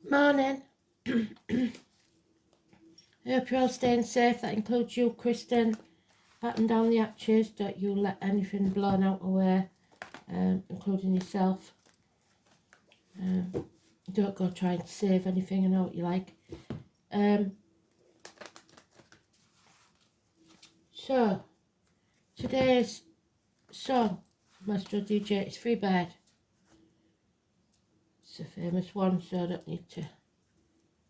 Morning. I hope you're all staying safe. That includes you, Kristen. Batten down the hatches. Don't you let anything blown out away, including yourself. Don't go trying to save anything. I know what you like. So, today's song from Astro DJ is Free Bird. It's a famous one, so I don't need to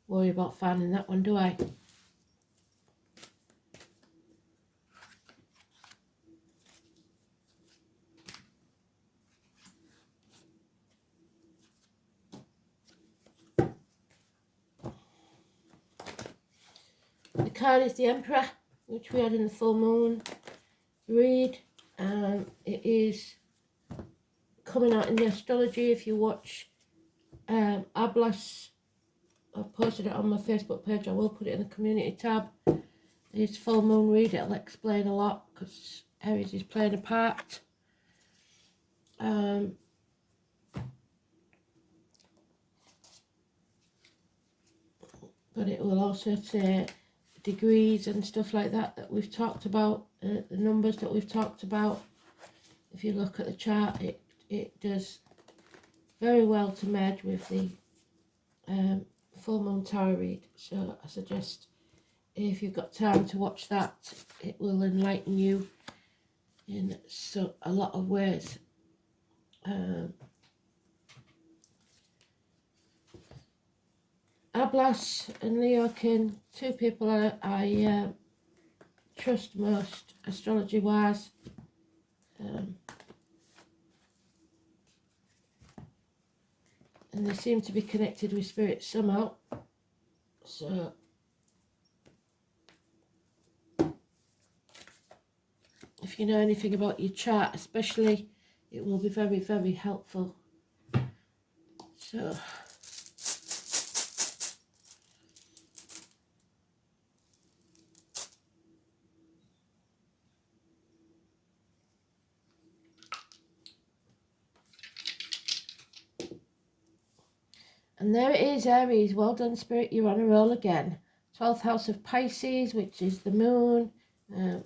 worry about finding that one, do I? The card is the Emperor, which we had in the full moon read. It is coming out in the Astrology. If you watch Ablas, I've posted it on my Facebook page. I will put it in the community tab. It's full moon read. It'll explain a lot because Aries is playing a part. But it will also say degrees and stuff like that we've talked about, the numbers that we've talked about. If you look at the chart, it does very well to merge with the full moon tarot read. So I suggest if you've got time to watch that, it will enlighten you in a lot of ways. Ablas and Leokin, two people I trust most astrology wise. And they seem to be connected with spirit somehow. So if you know anything about your chart especially, it will be very, very helpful. So and there it is, Aries. Well done, Spirit. You're on a roll again. 12th house of Pisces, which is the moon,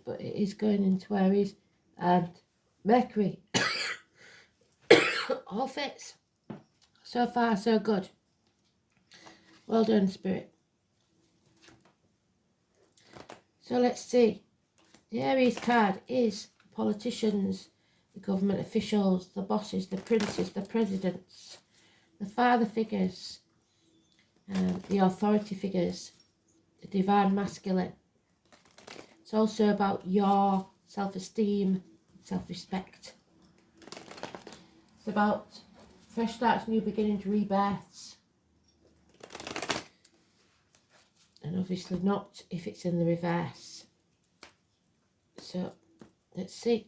but it is going into Aries. And Mercury. All fits. So far, so good. Well done, Spirit. So let's see. The Aries card is politicians, the government officials, the bosses, the princes, the presidents, the father figures, the authority figures, the divine masculine. It's also about your self-esteem, self-respect. It's about fresh starts, new beginnings, rebirths. And obviously not if it's in the reverse. So let's see.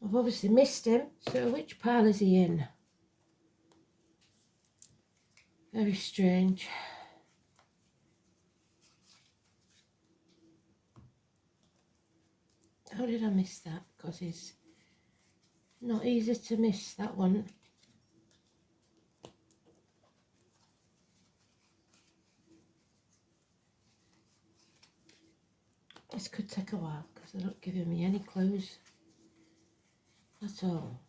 I've obviously missed him, so which pile is he in? Very strange. How did I miss that? Because it's not easy to miss that one. This could take a while because they're not giving me any clues at all.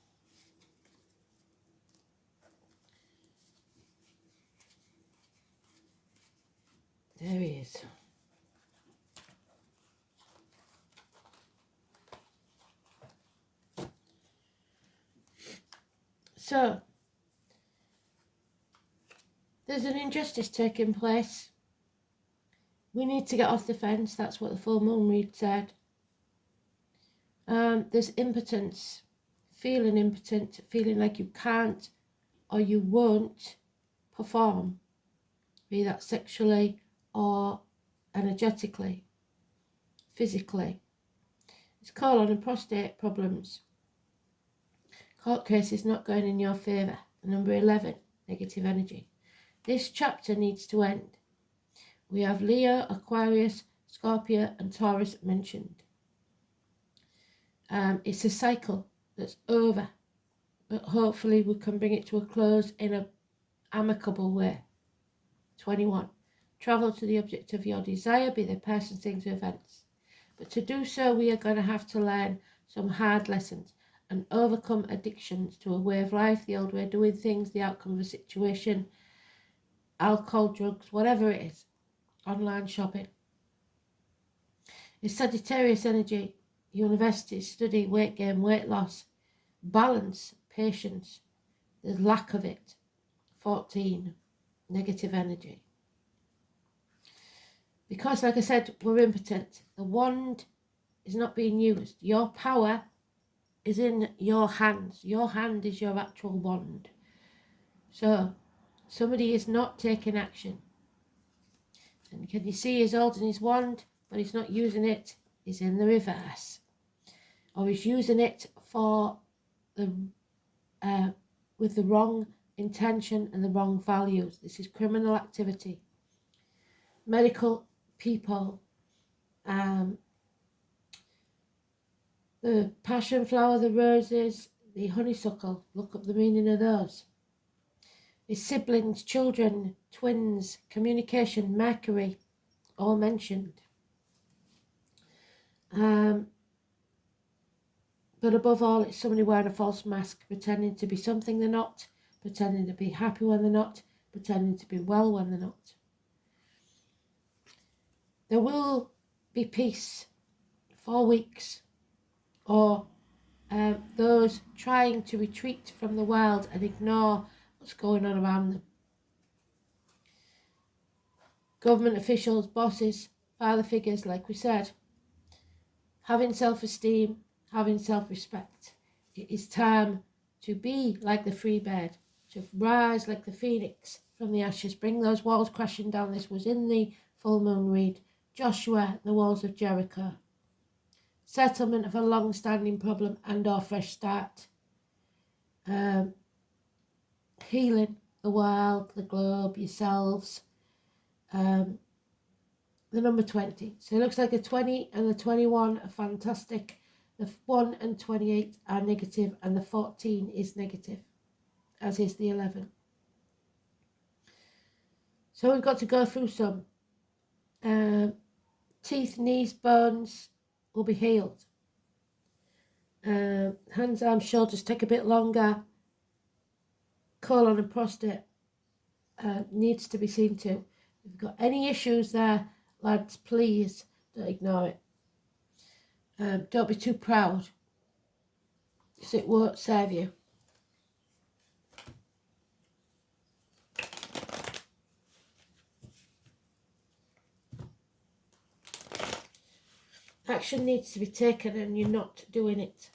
There he is. So, there's an injustice taking place. We need to get off the fence. That's what the full moon read said. There's impotence, feeling impotent, feeling like you can't or you won't perform, be that sexually or energetically, physically. It's colon and prostate problems. Court cases not going in your favour. Number 11, negative energy. This chapter needs to end. We have Leo, Aquarius, Scorpio and Taurus mentioned. It's a cycle that's over, but hopefully we can bring it to a close in an amicable way. 21. Travel to the object of your desire, be the person, things, or events. But to do so, we are going to have to learn some hard lessons and overcome addictions to a way of life, the old way of doing things, the outcome of a situation, alcohol, drugs, whatever it is, online shopping. It's Sagittarius energy, university, study, weight gain, weight loss, balance, patience, the lack of it. 14, negative energy. Because, like I said, we're impotent. The wand is not being used. Your power is in your hands. Your hand is your actual wand. So, somebody is not taking action. And can you see he's holding his wand, but he's not using it? He's in the reverse. Or he's using it for the with the wrong intention and the wrong values. This is criminal activity. Medical people, the passion flower, the roses, the honeysuckle, look up the meaning of those. His siblings, children, twins, communication, Mercury, all mentioned. But above all, it's somebody wearing a false mask, pretending to be something they're not, pretending to be happy when they're not, pretending to be well when they're not. There will be peace, 4 weeks, or those trying to retreat from the world and ignore what's going on around them. Government officials, bosses, father figures, like we said, having self-esteem, having self-respect. It is time to be like the free bird, to rise like the phoenix from the ashes, bring those walls crashing down. This was in the full moon read. Joshua, the walls of Jericho. Settlement of a long-standing problem and or fresh start. Healing the world, the globe, yourselves. The number 20. So it looks like the 20 and the 21 are fantastic. The 1 and 28 are negative, and the 14 is negative, as is the 11. So we've got to go through some. Teeth, knees, bones will be healed. Hands, arms, shoulders take a bit longer. Colon and prostate needs to be seen to. If you've got any issues there, lads, please don't ignore it. Don't be too proud, because it won't serve you. Action needs to be taken and you're not doing it.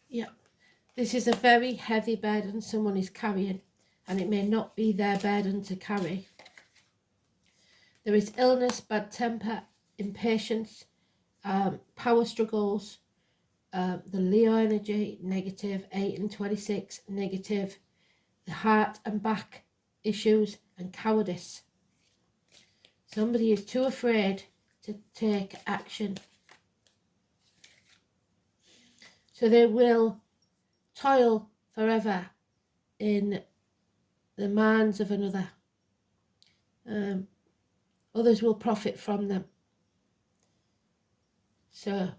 Yeah, this is a very heavy burden someone is carrying, and it may not be their burden to carry. There is illness, bad temper, impatience, power struggles, the Leo energy, negative, 8 and 26, negative, the heart and back issues, and cowardice. Somebody is too afraid to take action. So they will toil forever in the minds of another. Others will profit from them. So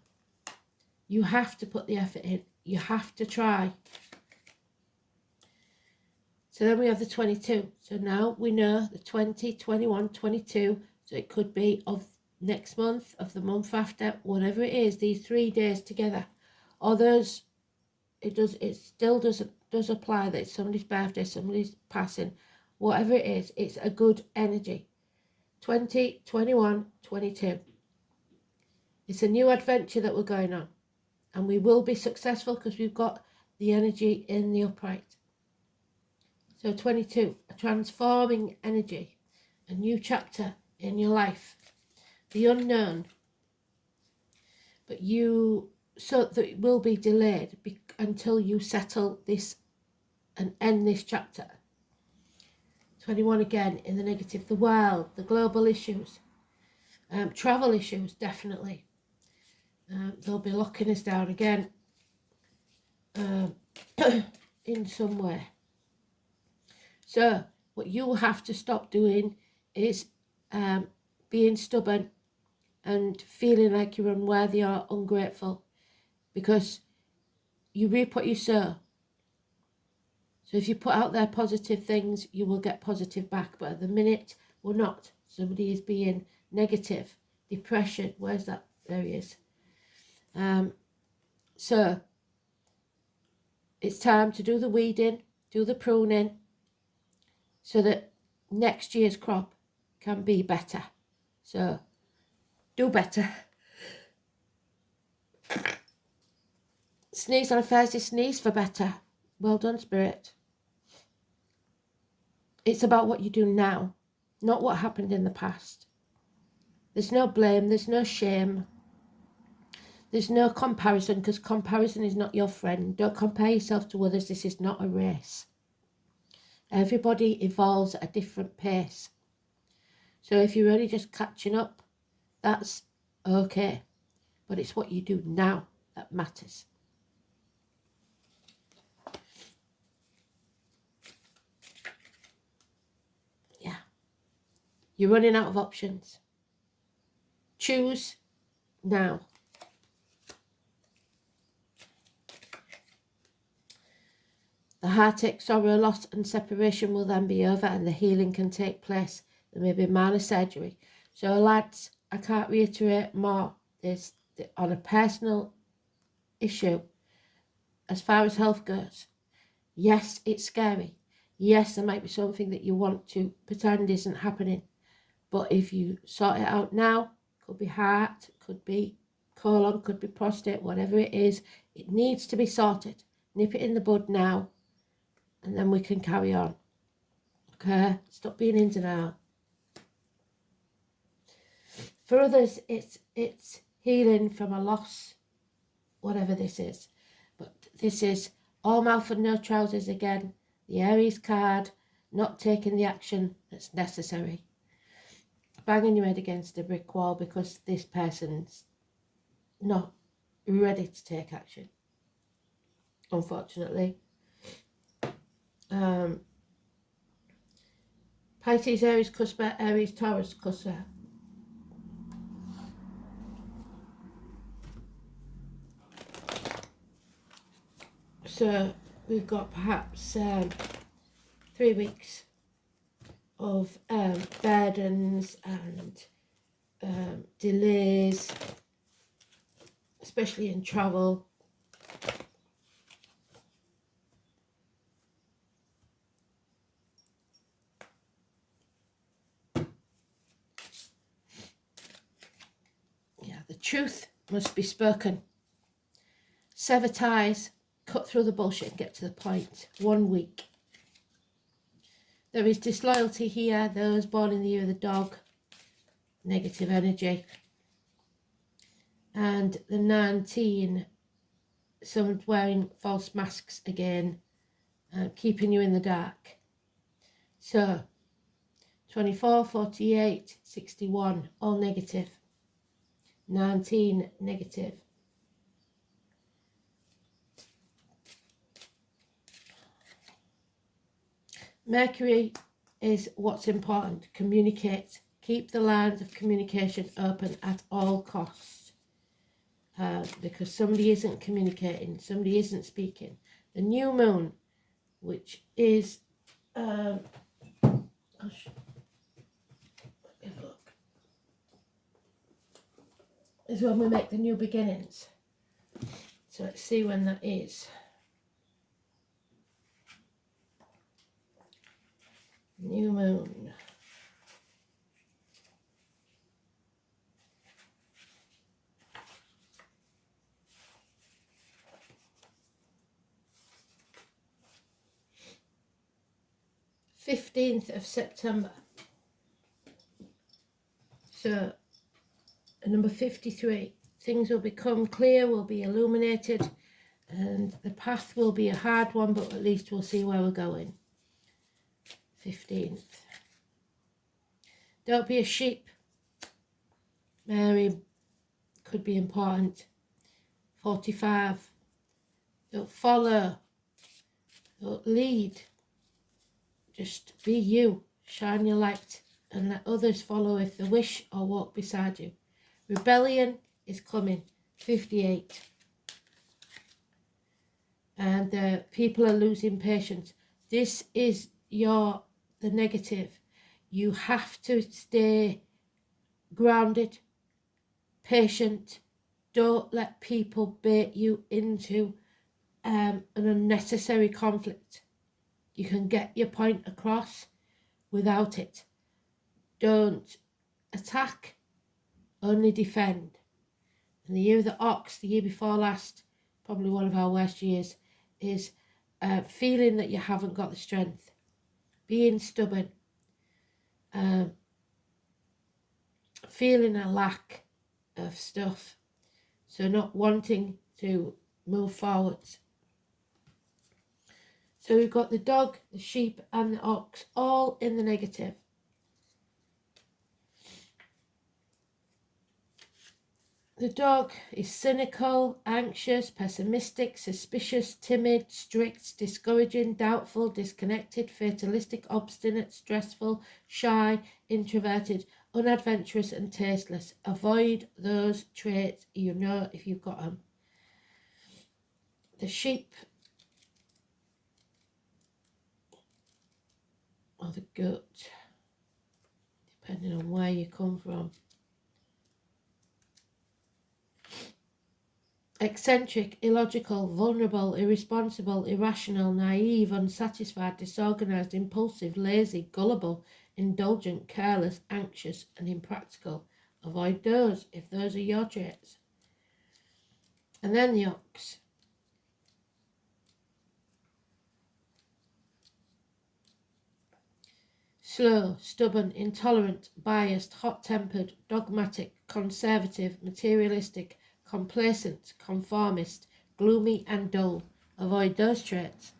You have to put the effort in. You have to try. So then we have the 22. So now we know the 20, 21, 22. So it could be of next month, of the month after, whatever it is, these 3 days together. Or those, it still does apply that it's somebody's birthday, somebody's passing, whatever it is, it's a good energy. 20, 21, 22. It's a new adventure that we're going on. And we will be successful because we've got the energy in the upright. So 22, a transforming energy, a new chapter in your life, the unknown. But so that it will be delayed until you settle this and end this chapter. 21 again in the negative, the world, the global issues, travel issues, definitely. They'll be locking us down again in some way. So what you have to stop doing is being stubborn and feeling like you're unworthy or ungrateful, because you reap what you sow. So if you put out there positive things, you will get positive back. But at the minute, we're not. Somebody is being negative. Depression, where's that? There he is. So it's time to do the weeding, do the pruning, so that next year's crop can be better. So do better. Sneeze on a Thursday, sneeze for better. Well done, Spirit. It's about what you do now, not what happened in the past. There's no blame, there's no shame, there's no comparison, because comparison is not your friend. Don't compare yourself to others. This is not a race. Everybody evolves at a different pace. So if you're only just catching up, that's okay. But it's what you do now that matters. Yeah. You're running out of options. Choose now. The heartache, sorrow, loss and separation will then be over, and the healing can take place. There may be minor surgery. So lads, I can't reiterate more. There's on a personal issue, as far as health goes, yes, it's scary. Yes, there might be something that you want to pretend isn't happening. But if you sort it out now, could be heart, could be colon, could be prostate, whatever it is, it needs to be sorted. Nip it in the bud now, and then we can carry on. Okay? Stop being in denial. For others, it's healing from a loss, whatever this is. But this is all mouth and no trousers again. The Aries card, not taking the action that's necessary. Banging your head against a brick wall because this person's not ready to take action, unfortunately. Pisces, Aries, Cusper, Aries, Taurus, Cusper. So we've got perhaps 3 weeks of burdens and delays, especially in travel. Yeah, the truth must be spoken. Sever ties, cut through the bullshit and get to the point. 1 week. There is disloyalty here. Those born in the year of the dog. Negative energy. And the 19, someone wearing false masks again, keeping you in the dark. So 24, 48, 61, all negative. 19, negative. Mercury is what's important. Communicate. Keep the lines of communication open at all costs. because somebody isn't communicating, somebody isn't speaking. The new moon, which is is when we make the new beginnings. So let's see when that is. New moon. September 15th. So number 53. Things will become clear, will be illuminated, and the path will be a hard one, but at least we'll see where we're going. 15th. Don't be a sheep. Mary could be important. 45. Don't follow. Don't lead. Just be you. Shine your light and let others follow if they wish or walk beside you. Rebellion is coming. 58. And people are losing patience. This is the negative. You have to stay grounded, patient. Don't let people bait you into an unnecessary conflict. You can get your point across without it. Don't attack, only defend. And the year of the ox, the year before last, probably one of our worst years, is feeling that you haven't got the strength, being stubborn, feeling a lack of stuff, so not wanting to move forwards. So we've got the dog, the sheep and the ox all in the negative. The dog is cynical, anxious, pessimistic, suspicious, timid, strict, discouraging, doubtful, disconnected, fatalistic, obstinate, stressful, shy, introverted, unadventurous and tasteless. Avoid those traits, you know if you've got them. The sheep or the goat, depending on where you come from. Eccentric, illogical, vulnerable, irresponsible, irrational, naive, unsatisfied, disorganized, impulsive, lazy, gullible, indulgent, careless, anxious, and impractical. Avoid those if those are your traits. And then the ox. Slow, stubborn, intolerant, biased, hot-tempered, dogmatic, conservative, materialistic, complacent, conformist, gloomy and dull. Avoid those traits.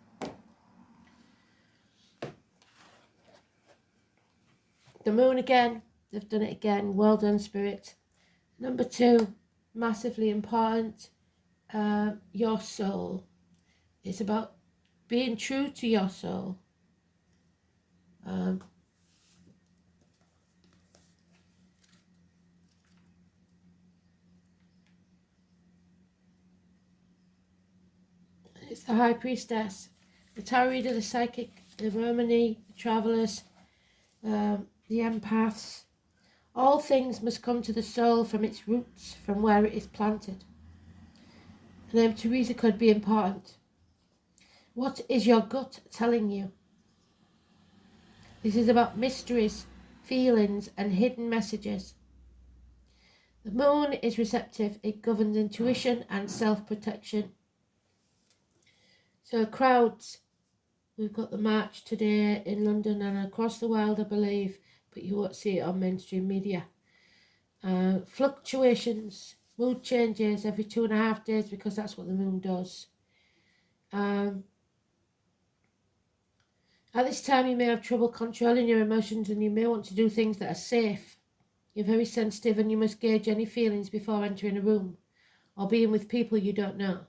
The moon again. They've done it again. Well done, Spirit. Number 2, massively important. Your soul. It's about being true to your soul. It's the High Priestess, the Tarot Reader, the Psychic, the Romani, the Travellers, the Empaths. All things must come to the soul from its roots, from where it is planted. The name Teresa could be important. What is your gut telling you? This is about mysteries, feelings, and hidden messages. The moon is receptive. It governs intuition and self-protection. So crowds, we've got the march today in London and across the world, I believe, but you won't see it on mainstream media. Fluctuations, mood changes every 2.5 days because that's what the moon does. At this time you may have trouble controlling your emotions and you may want to do things that are safe. You're very sensitive and you must gauge any feelings before entering a room or being with people you don't know.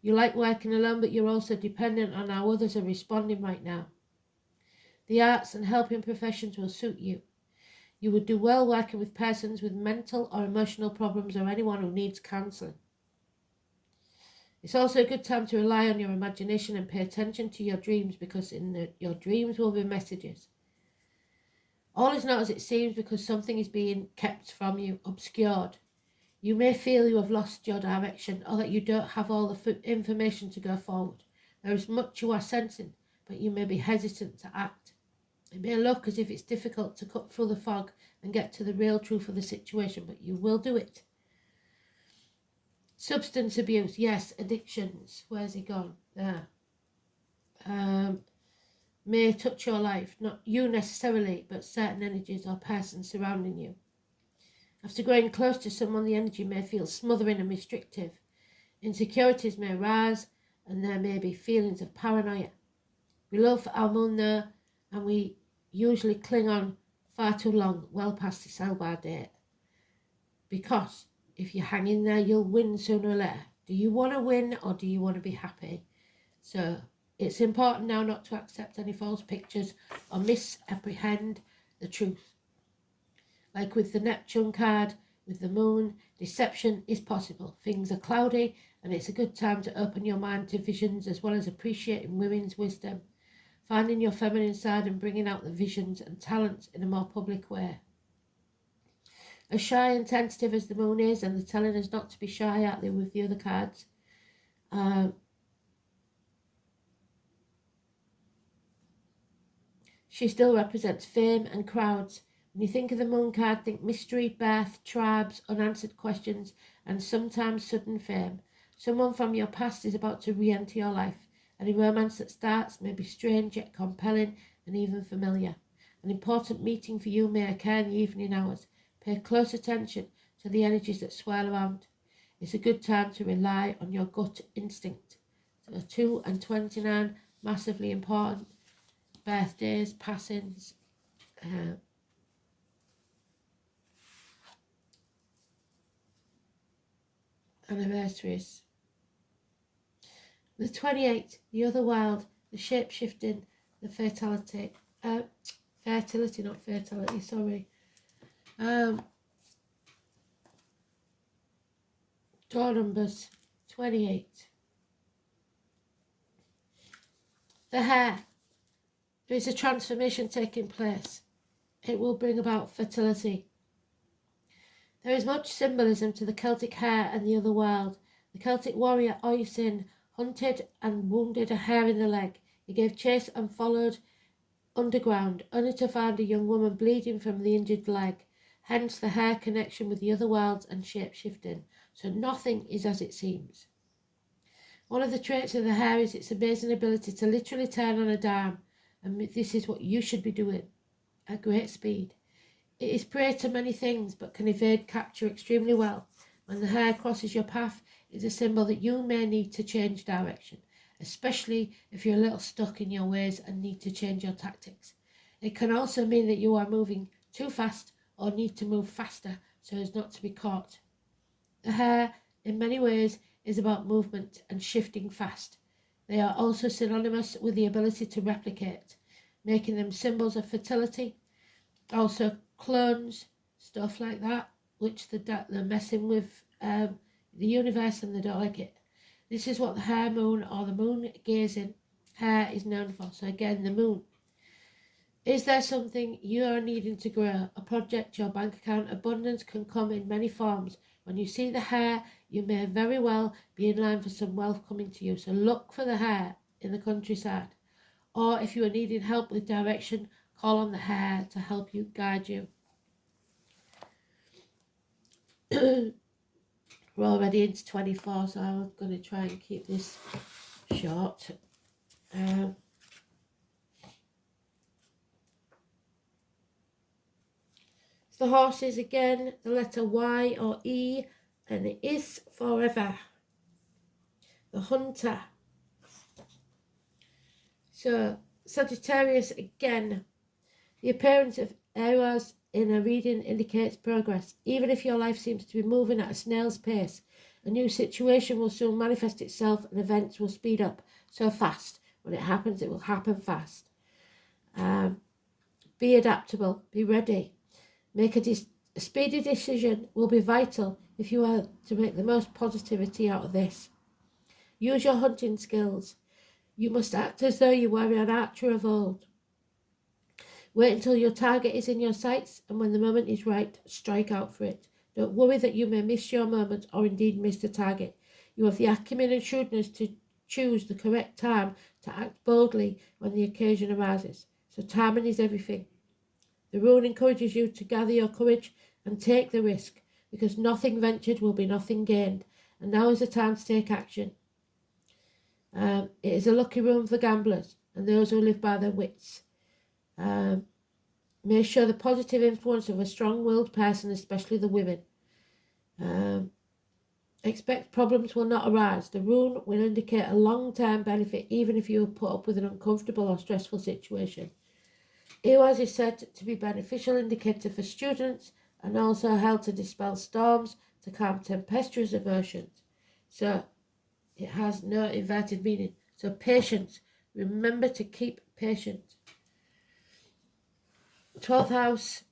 You like working alone, but you're also dependent on how others are responding right now. The arts and helping professions will suit you. You would do well working with persons with mental or emotional problems or anyone who needs counselling. It's also a good time to rely on your imagination and pay attention to your dreams, because your dreams will be messages. All is not as it seems because something is being kept from you, obscured. You may feel you have lost your direction, or that you don't have all the information to go forward. There is much you are sensing, but you may be hesitant to act. It may look as if it's difficult to cut through the fog and get to the real truth of the situation, but you will do it. Substance abuse, yes, addictions. Where's he gone? There. May touch your life, not you necessarily, but certain energies or persons surrounding you. After growing close to someone, the energy may feel smothering and restrictive. Insecurities may rise, and there may be feelings of paranoia. We love our moon there, and we usually cling on far too long, well past the sell-by date. Because if you hang in there, you'll win sooner or later. Do you want to win, or do you want to be happy? So it's important now not to accept any false pictures or misapprehend the truth. Like with the Neptune card, with the moon, deception is possible. Things are cloudy, and it's a good time to open your mind to visions, as well as appreciating women's wisdom, finding your feminine side and bringing out the visions and talents in a more public way. As shy and tentative as the moon is, and the telling us not to be shy out there with the other cards, she still represents fame and crowds. When you think of the moon card, think mystery, birth, tribes, unanswered questions, and sometimes sudden fame. Someone from your past is about to re-enter your life. Any romance that starts may be strange yet compelling and even familiar. An important meeting for you may occur in the evening hours. Pay close attention to the energies that swirl around. It's a good time to rely on your gut instinct. So 2 and 29, massively important. Birthdays, passings, anniversaries. The 28th, the other world, the shape-shifting, the fertility, not fatality, sorry. Door numbers 28. The hair. There is a transformation taking place. It will bring about fertility. There is much symbolism to the Celtic hare and the other world. The Celtic warrior Oisin hunted and wounded a hare in the leg. He gave chase and followed underground, only to find a young woman bleeding from the injured leg. Hence the hare connection with the other worlds and shape-shifting. So nothing is as it seems. One of the traits of the hare is its amazing ability to literally turn on a dime. And this is what you should be doing at great speed. It is prey to many things, but can evade capture extremely well. When the hare crosses your path, it's a symbol that you may need to change direction, especially if you're a little stuck in your ways and need to change your tactics. It can also mean that you are moving too fast or need to move faster so as not to be caught. The hare, in many ways, is about movement and shifting fast. They are also synonymous with the ability to replicate, making them symbols of fertility. Also clones, stuff like that, which they're messing with the universe and they don't like it. This is what the hare moon or the moon gazing hare is known for. So again, the moon. Is there something you are needing to grow? A project, your bank account? Abundance can come in many forms. When you see the hare, you may very well be in line for some wealth coming to you. So look for the hare in the countryside. Or if you are needing help with direction, call on the hare to help you, guide you. We're already into 24, so I'm going to try and keep this short. The horses again, the letter Y or E, and it is forever. The hunter. So Sagittarius again. The appearance of errors in a reading indicates progress. Even if your life seems to be moving at a snail's pace, a new situation will soon manifest itself and events will speed up so fast. When it happens, it will happen fast. Be adaptable. Be ready. Make a speedy decision will be vital if you are to make the most positivity out of this. Use your hunting skills. You must act as though you were an archer of old. Wait until your target is in your sights, and when the moment is right, strike out for it. Don't worry that you may miss your moment or indeed miss the target. You have the acumen and shrewdness to choose the correct time to act boldly when the occasion arises. So timing is everything. The rune encourages you to gather your courage and take the risk, because nothing ventured will be nothing gained, and now is the time to take action. It is a lucky rune for gamblers and those who live by their wits. May show the positive influence of a strong-willed person, especially the women. Expect problems will not arise. The rune will indicate a long-term benefit, even if you are put up with an uncomfortable or stressful situation. Ewas is said to be beneficial indicator for students and also held to dispel storms, to calm tempestuous emotions. So it has no inverted meaning. So patience. Remember to keep patient. 12th house,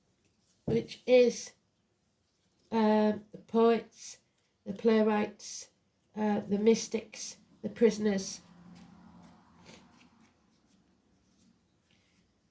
which is the poets, the playwrights, the mystics, the prisoners.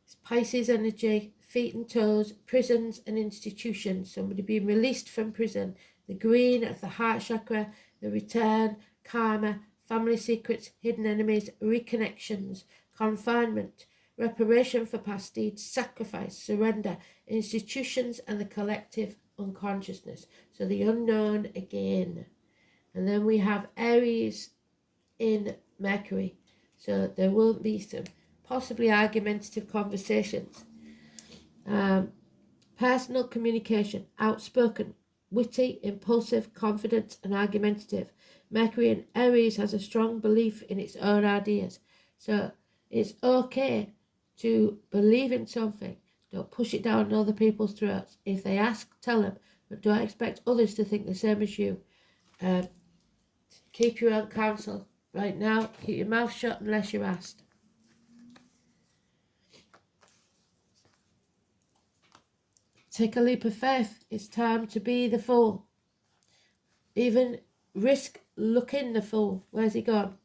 It's Pisces energy, feet and toes, prisons and institutions, somebody being released from prison. The green of the heart chakra, the return, karma, family secrets, hidden enemies, reconnections, confinement, reparation for past deeds, sacrifice, surrender, institutions and the collective unconsciousness. So the unknown again. And then we have Aries in Mercury. So there will be some possibly argumentative conversations. Personal communication, outspoken, witty, impulsive, confident and argumentative. Mercury in Aries has a strong belief in its own ideas. So it's okay to believe in something. Don't push it down other people's throats. If they ask, tell them, but don't expect others to think the same as you. Keep your own counsel. Right now, keep your mouth shut unless you're asked. Take a leap of faith. It's time to be the fool. Even risk looking the fool. Where's he gone?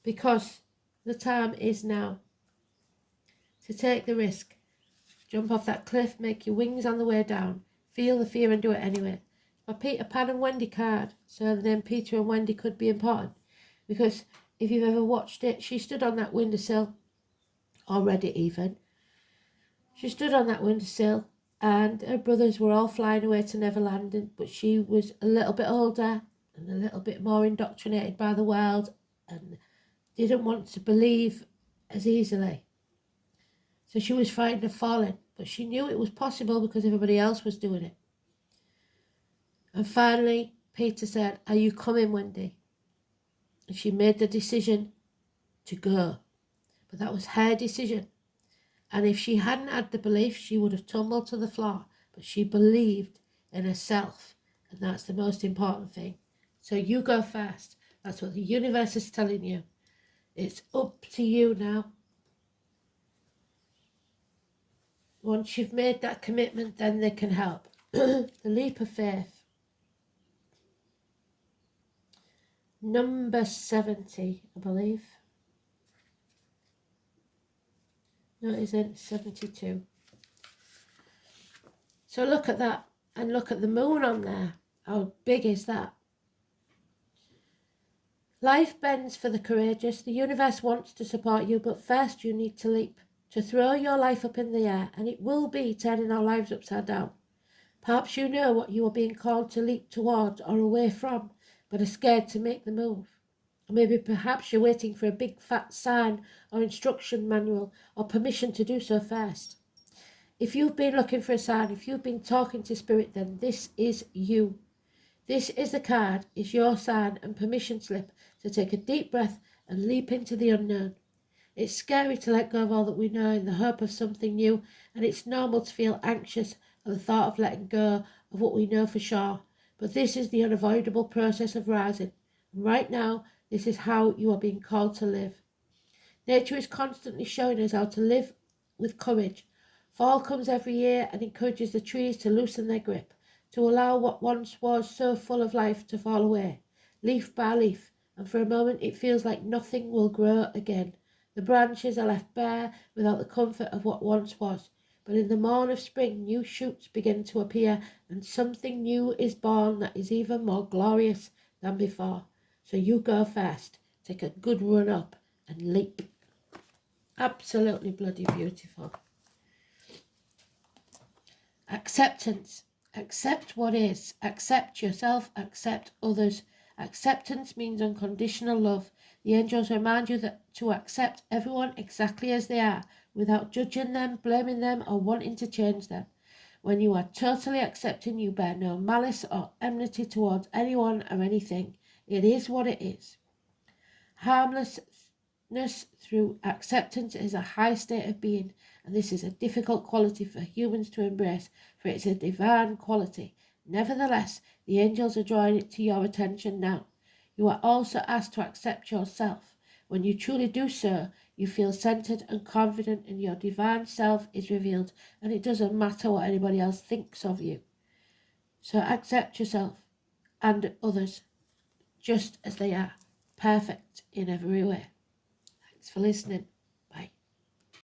Because the time is now to take the risk. Jump off that cliff, make your wings on the way down. Feel the fear and do it anyway. A Peter Pan and Wendy card. So then Peter and Wendy could be important. Because if you've ever watched it, she stood on that windowsill, or read it even. She stood on that windowsill and her brothers were all flying away to Neverland, but she was a little bit older and a little bit more indoctrinated by the world and didn't want to believe as easily. So she was frightened of falling, but she knew it was possible because everybody else was doing it. And finally, Peter said, "Are you coming, Wendy?" And she made the decision to go. But that was her decision. And if she hadn't had the belief, she would have tumbled to the floor. But she believed in herself. And that's the most important thing. So you go first. That's what the universe is telling you. It's up to you now. Once you've made that commitment, then they can help. The leap of faith. Number 70, I believe. No, it isn't. 72. So look at that. And look at the moon on there. How big is that? Life bends for the courageous. The universe wants to support you, but first you need to leap. To throw your life up in the air, and it will be turning our lives upside down. Perhaps you know what you are being called to leap towards or away from, but are scared to make the move. Or maybe perhaps you're waiting for a big fat sign or instruction manual or permission to do so first. If you've been looking for a sign, if you've been talking to spirit, then this is you. This is the card, is your sign and permission slip to take a deep breath and leap into the unknown. It's scary to let go of all that we know in the hope of something new, and it's normal to feel anxious at the thought of letting go of what we know for sure. But this is the unavoidable process of rising. And right now, this is how you are being called to live. Nature is constantly showing us how to live with courage. Fall comes every year and encourages the trees to loosen their grip, to allow what once was so full of life to fall away, leaf by leaf, and for a moment it feels like nothing will grow again. The branches are left bare without the comfort of what once was. But in the morn of spring, new shoots begin to appear, and something new is born that is even more glorious than before. So you go first, take a good run up, and leap. Absolutely bloody beautiful. Acceptance. Accept what is. Accept yourself. Accept others. Acceptance means unconditional love. The angels remind you that to accept everyone exactly as they are, without judging them, blaming them, or wanting to change them. When you are totally accepting, you bear no malice or enmity towards anyone or anything. It is what it is. Harmlessness through acceptance is a high state of being, and this is a difficult quality for humans to embrace, for it's a divine quality. Nevertheless, the angels are drawing it to your attention now. You are also asked to accept yourself. When you truly do so, you feel centered and confident, and your divine self is revealed, and it doesn't matter what anybody else thinks of you. So accept yourself and others just as they are, perfect in every way. Thanks for listening.